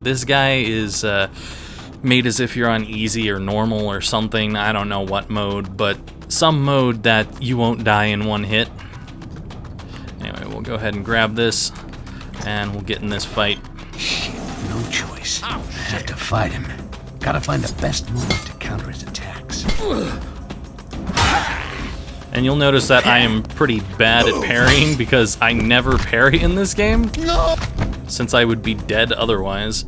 This guy is made as if you're on easy or normal or something. I don't know what mode, but some mode that you won't die in one hit. Anyway, we'll go ahead and grab this, and we'll get in this fight. Shit, no choice. I have to fight him. Gotta find the best move to counter his attacks. And you'll notice that I am pretty bad at parrying because I never parry in this game. No! Since I would be dead otherwise.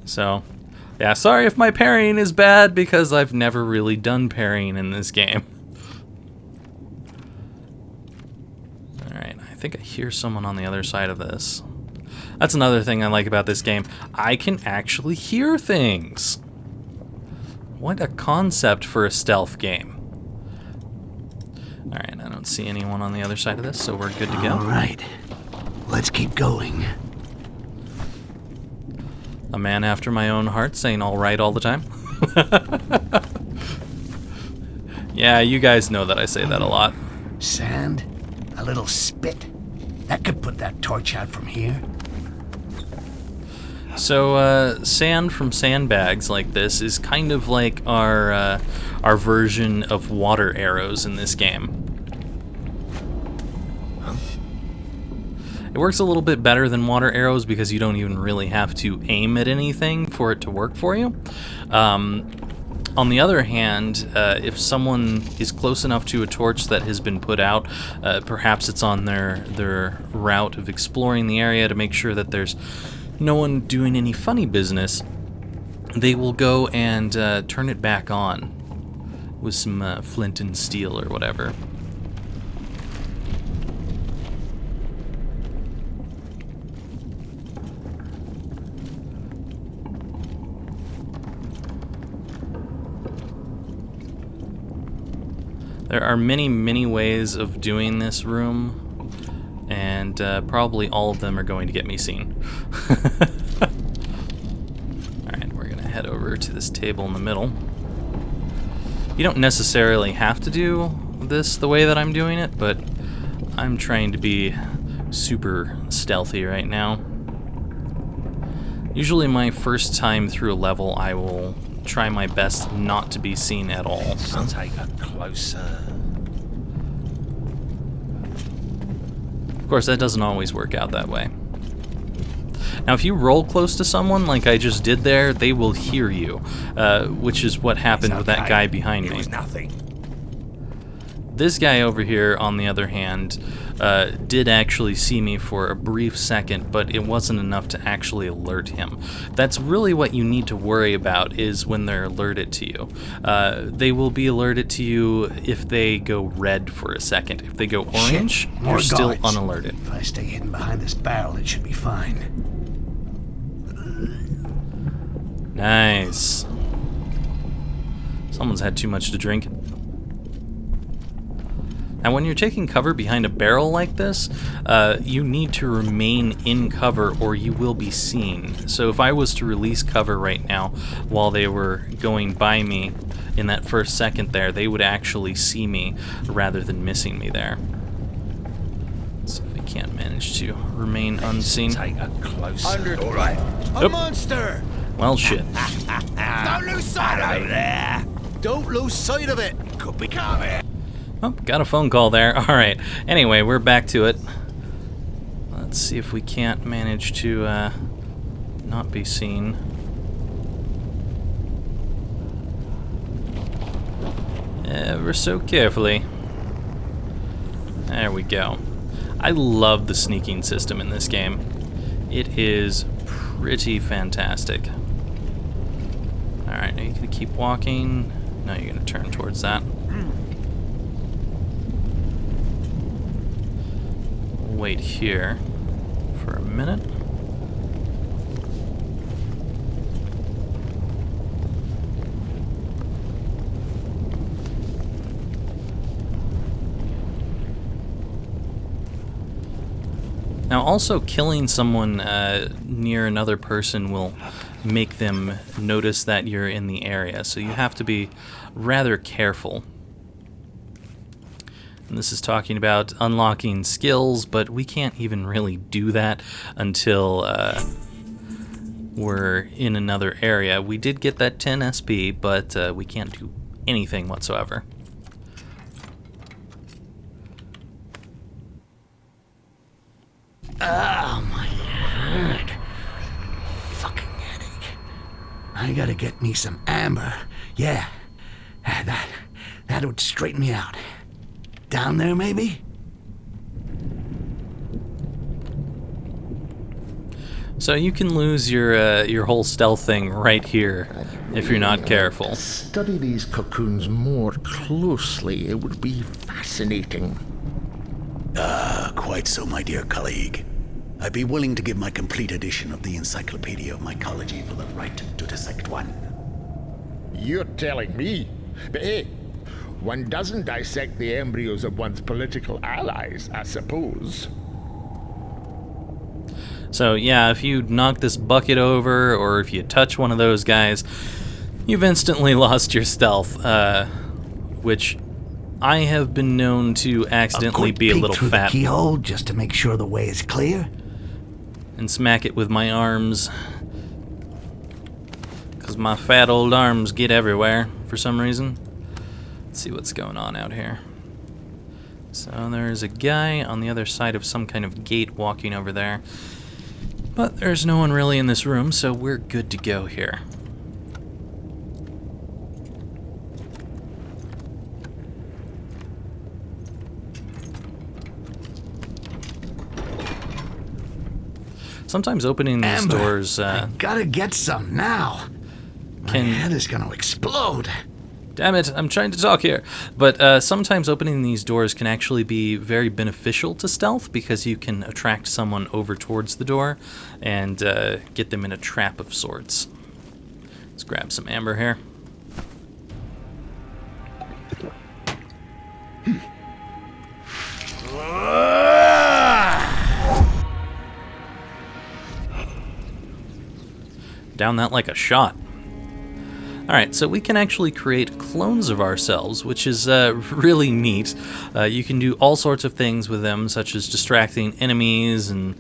So, yeah, sorry if my parrying is bad because I've never really done parrying in this game. Alright, I think I hear someone on the other side of this. That's another thing I like about this game. I can actually hear things. What a concept for a stealth game. Alright, I don't see anyone on the other side of this, so we're good to go. Alright, let's keep going. A man after my own heart saying alright all the time. Yeah, you guys know that I say that a lot. Sand? A little spit? That could put that torch out from here. So, sand from sandbags like this is kind of like our version of water arrows in this game. It works a little bit better than water arrows because you don't even really have to aim at anything for it to work for you. On the other hand, if someone is close enough to a torch that has been put out, perhaps it's on their route of exploring the area to make sure that there's no one doing any funny business, they will go and turn it back on with some flint and steel or whatever. There are many, many ways of doing this room, and probably all of them are going to get me seen. Alright, we're going to head over to this table in the middle. You don't necessarily have to do this the way that I'm doing it, but I'm trying to be super stealthy right now. Usually my first time through a level, I will try my best not to be seen at all. Let's take a closer. Of course, that doesn't always work out that way. Now, if you roll close to someone like I just did there, they will hear you, which is what happened with that guy behind me. It was nothing. This guy over here, on the other hand, did actually see me for a brief second, but it wasn't enough to actually alert him. That's really what you need to worry about, is when they're alerted to you. They will be alerted to you if they go red for a second. If they go orange, you're still unalerted. If I stay hidden behind this barrel, it should be fine. Nice. Someone's had too much to drink. Now, when you're taking cover behind a barrel like this, you need to remain in cover or you will be seen. So if I was to release cover right now while they were going by me in that first second there, they would actually see me rather than missing me there. Let's see if we can't manage to remain unseen. Take a closer. All right. Oop. A monster! Well, shit. Don't lose sight of it! There! Don't lose sight of it! Could be coming! Oh, got a phone call there. Alright, anyway, we're back to it. Let's see if we can't manage to not be seen. Ever so carefully. There we go. I love the sneaking system in this game. It is pretty fantastic. Alright, are you going to keep walking? No, you're going to turn towards that. Wait here for a minute. Now, also killing someone near another person will make them notice that you're in the area, so you have to be rather careful. And this is talking about unlocking skills, but we can't even really do that until in another area. We did get that 10 SP, but we can't do anything whatsoever. Oh, my head. Fucking headache. I gotta get me some amber. Yeah, that would straighten me out. Down there, maybe? So you can lose your whole stealth thing right here if you're not careful. Study these cocoons more closely. It would be fascinating. Quite so, my dear colleague. I'd be willing to give my complete edition of the Encyclopedia of Mycology for the right to dissect one. You're telling me? But hey, one doesn't dissect the embryos of one's political allies, I suppose. So yeah, if you knock this bucket over, or if you touch one of those guys, you've instantly lost your stealth, which I have been known to accidentally be a little through fat. The keyhole just to make sure the way is clear. And smack it with my arms, because my fat old arms get everywhere for some reason. Let's see what's going on out here. So there's a guy on the other side of some kind of gate walking over there. But there's no one really in this room, so we're good to go here. Sometimes opening these Amber, doors I gotta get some now. My head is gonna explode. Damn it, I'm trying to talk here. But sometimes opening these doors can actually be very beneficial to stealth because you can attract someone over towards the door and get them in a trap of sorts. Let's grab some amber here. Down that like a shot. Alright, so we can actually create clones of ourselves, which is really neat. You can do all sorts of things with them, such as distracting enemies and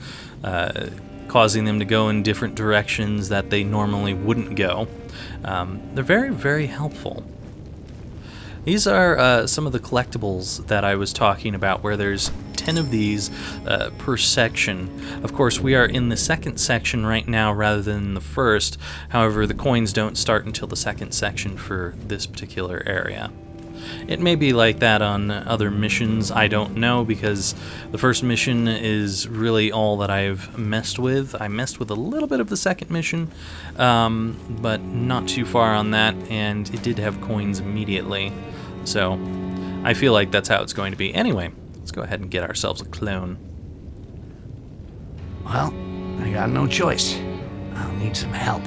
causing them to go in different directions that they normally wouldn't go. They're very, very helpful. These are some of the collectibles that I was talking about, where there's 10 of these per section. Of course, we are in the second section right now rather than the first. However, the coins don't start until the second section for this particular area. It may be like that on other missions, I don't know, because the first mission is really all that I've messed with. I messed with a little bit of the second mission, but not too far on that, and it did have coins immediately. So I feel like that's how it's going to be. Anyway, let's go ahead and get ourselves a clone. Well, I got no choice. I'll need some help.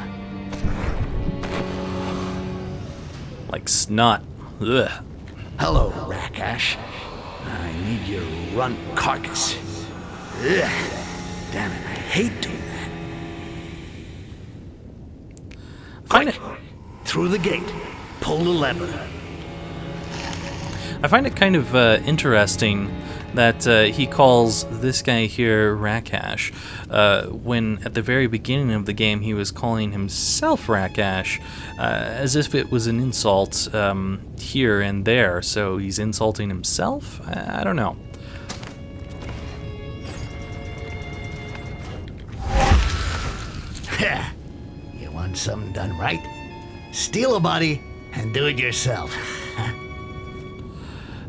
Like snot. Ugh. Hello, Rakash. I need your runt carcass. Ugh. Damn it, I hate doing that. Quick! Through the gate. Pull the lever. I find it kind of interesting that he calls this guy here Rakash, when at the very beginning of the game he was calling himself Rakash, as if it was an insult here and there. So he's insulting himself? I don't know. You want something done right? Steal a body and do it yourself.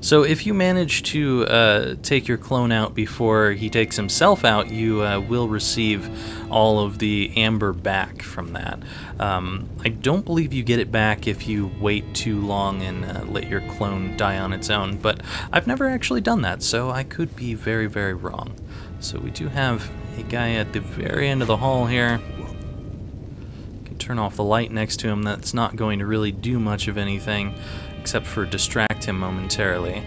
So if you manage to take your clone out before he takes himself out, you will receive all of the amber back from that. I don't believe you get it back if you wait too long and let your clone die on its own, but I've never actually done that, so I could be very, very wrong. So we do have a guy at the very end of the hall here. Can turn off the light next to him. That's not going to really do much of anything, except for distract him momentarily.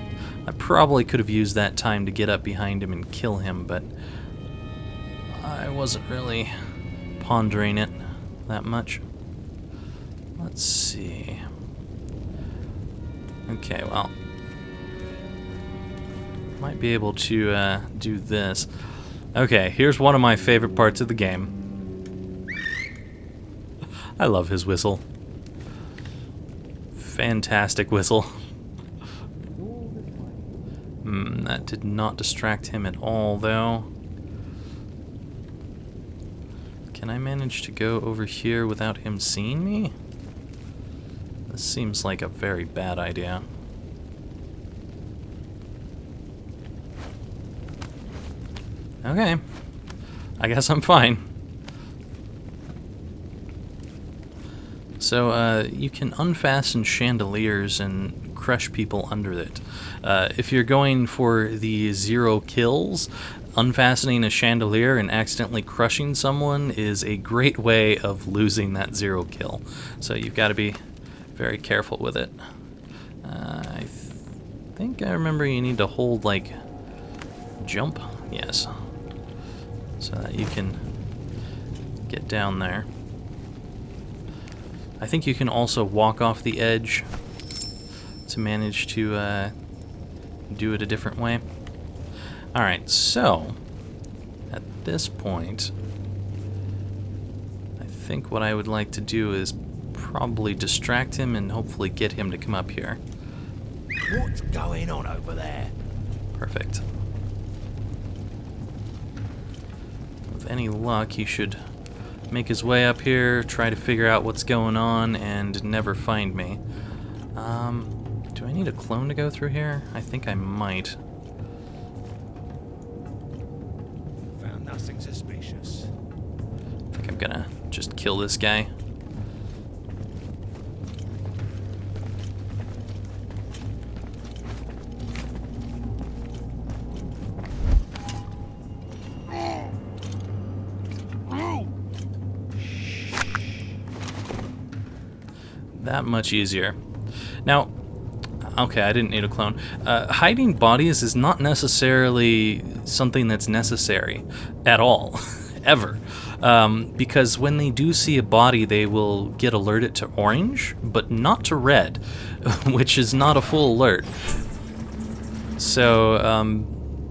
I probably could have used that time to get up behind him and kill him, but I wasn't really pondering it that much. Let's see. Okay, well, might be able to do this. Okay, here's one of my favorite parts of the game. I love his whistle. Fantastic whistle. That did not distract him at all, though. Can I manage to go over here without him seeing me? This seems like a very bad idea. Okay. I guess I'm fine. So, you can unfasten chandeliers and crush people under it. If you're going for the 0 kills, unfastening a chandelier and accidentally crushing someone is a great way of losing that 0 kill. So you've got to be very careful with it. I think I remember you need to hold, like, jump. Yes. So that you can get down there. I think you can also walk off the edge to manage to do it a different way. Alright, so at this point, I think what I would like to do is probably distract him and hopefully get him to come up here. What's going on over there? Perfect. With any luck, he should make his way up here, try to figure out what's going on, and never find me. Do I need a clone to go through here? I think I might. Found nothing suspicious. I think I'm gonna just kill this guy. That much easier. Now, okay, I didn't need a clone. Hiding bodies is not necessarily something that's necessary at all, ever. Because when they do see a body, they will get alerted to orange, but not to red, which is not a full alert. So,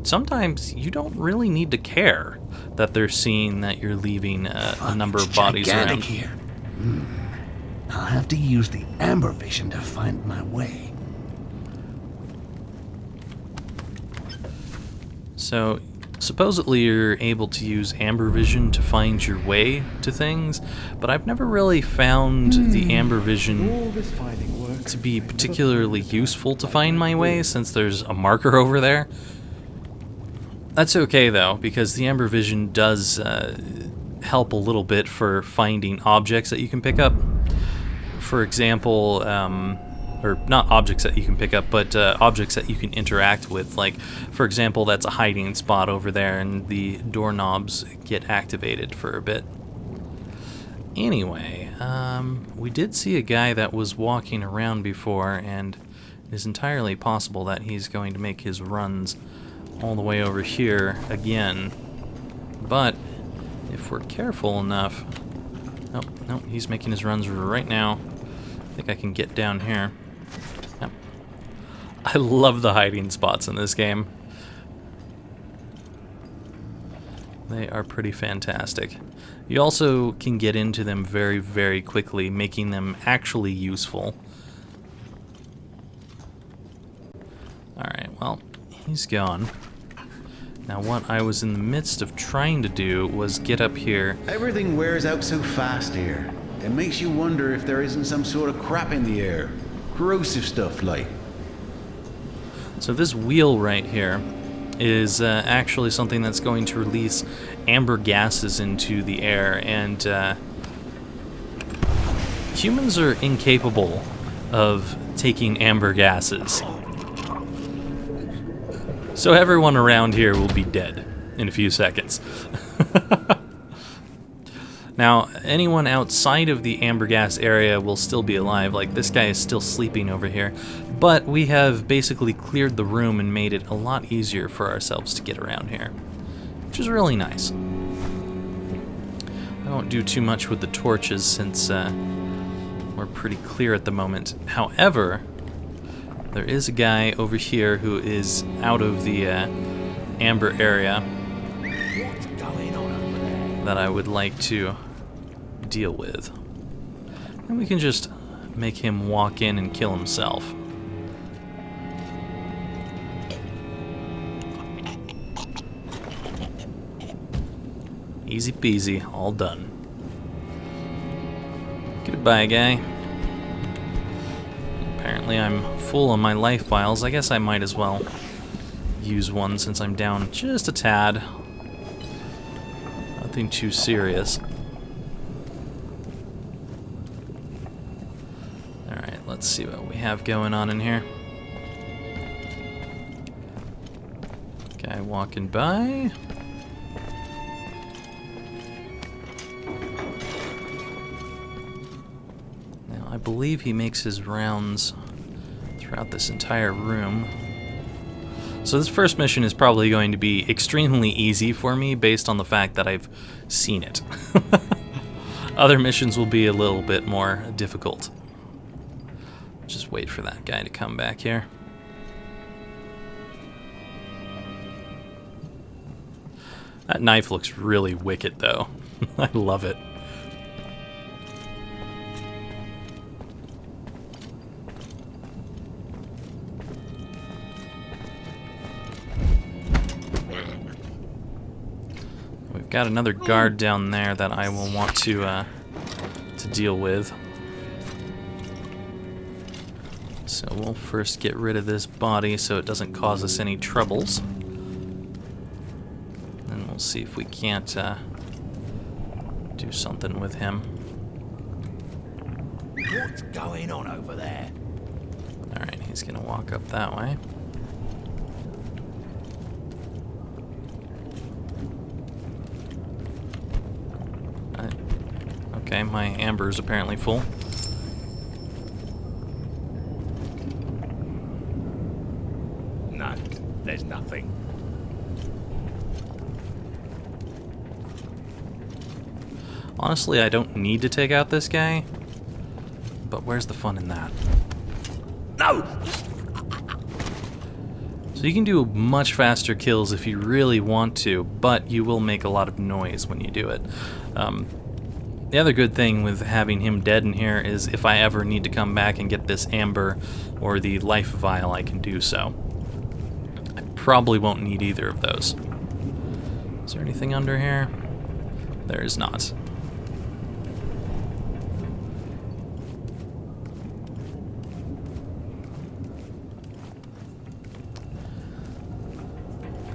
sometimes you don't really need to care that they're seeing that you're leaving a number of bodies around. Here. I'll have to use the amber vision to find my way. So, supposedly you're able to use amber vision to find your way to things, but I've never really found the amber vision to be particularly useful to find my way, since there's a marker over there. That's okay though, because the amber vision does help a little bit for finding objects that you can pick up. For example, or not objects that you can pick up, but objects that you can interact with. Like, for example, that's a hiding spot over there, and the doorknobs get activated for a bit. Anyway, we did see a guy that was walking around before, and it is entirely possible that he's going to make his runs all the way over here again. But if we're careful enough... Oh, no, he's making his runs right now. I think I can get down here. Yep. I love the hiding spots in this game. They are pretty fantastic. You also can get into them very, very quickly, making them actually useful. Alright, well, he's gone. Now what I was in the midst of trying to do was get up here. Everything wears out so fast here. It makes you wonder if there isn't some sort of crap in the air. Corrosive stuff, like. So this wheel right here is actually something that's going to release amber gases into the air, and humans are incapable of taking amber gases. So everyone around here will be dead in a few seconds. Now, anyone outside of the amber gas area will still be alive. Like, this guy is still sleeping over here. But we have basically cleared the room and made it a lot easier for ourselves to get around here, which is really nice. I won't do too much with the torches since we're pretty clear at the moment. However, there is a guy over here who is out of the amber area that I would like to deal with. And we can just make him walk in and kill himself. Easy peasy, all done. Goodbye, guy. Apparently I'm full on my life vials. I guess I might as well use one since I'm down just a tad. Nothing too serious. Alright, let's see what we have going on in here. Guy walking by. I believe he makes his rounds throughout this entire room. So this first mission is probably going to be extremely easy for me based on the fact that I've seen it. Other missions will be a little bit more difficult. Just wait for that guy to come back here. That knife looks really wicked though. I love it. Got another guard down there that I will want to deal with. So we'll first get rid of this body so it doesn't cause us any troubles. And we'll see if we can't do something with him. What's going on over there? Alright, he's gonna walk up that way. Okay, my amber is apparently full. None. There's nothing. Honestly, I don't need to take out this guy, but where's the fun in that? No! So you can do much faster kills if you really want to, but you will make a lot of noise when you do it. The other good thing with having him dead in here is if I ever need to come back and get this amber or the life vial, I can do so. I probably won't need either of those. Is there anything under here? There is not.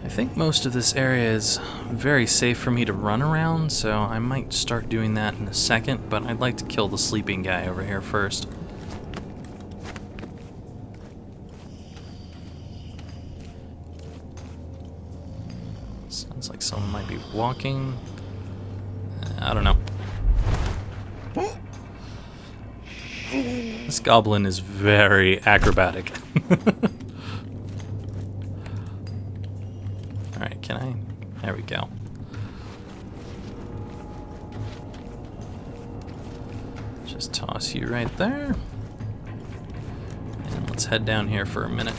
I think most of this area is very safe for me to run around, so I might start doing that in a second, but I'd like to kill the sleeping guy over here first. Sounds like someone might be walking. I don't know. This goblin is very acrobatic. Alright, can I? There we go. Just toss you right there. And let's head down here for a minute.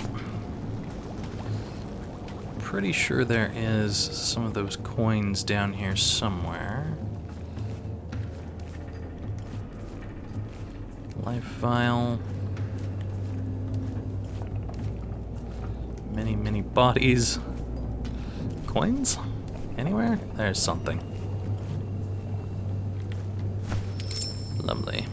Pretty sure there is some of those coins down here somewhere. Life vial. Many bodies. Coins? Anywhere? There's something. Lovely.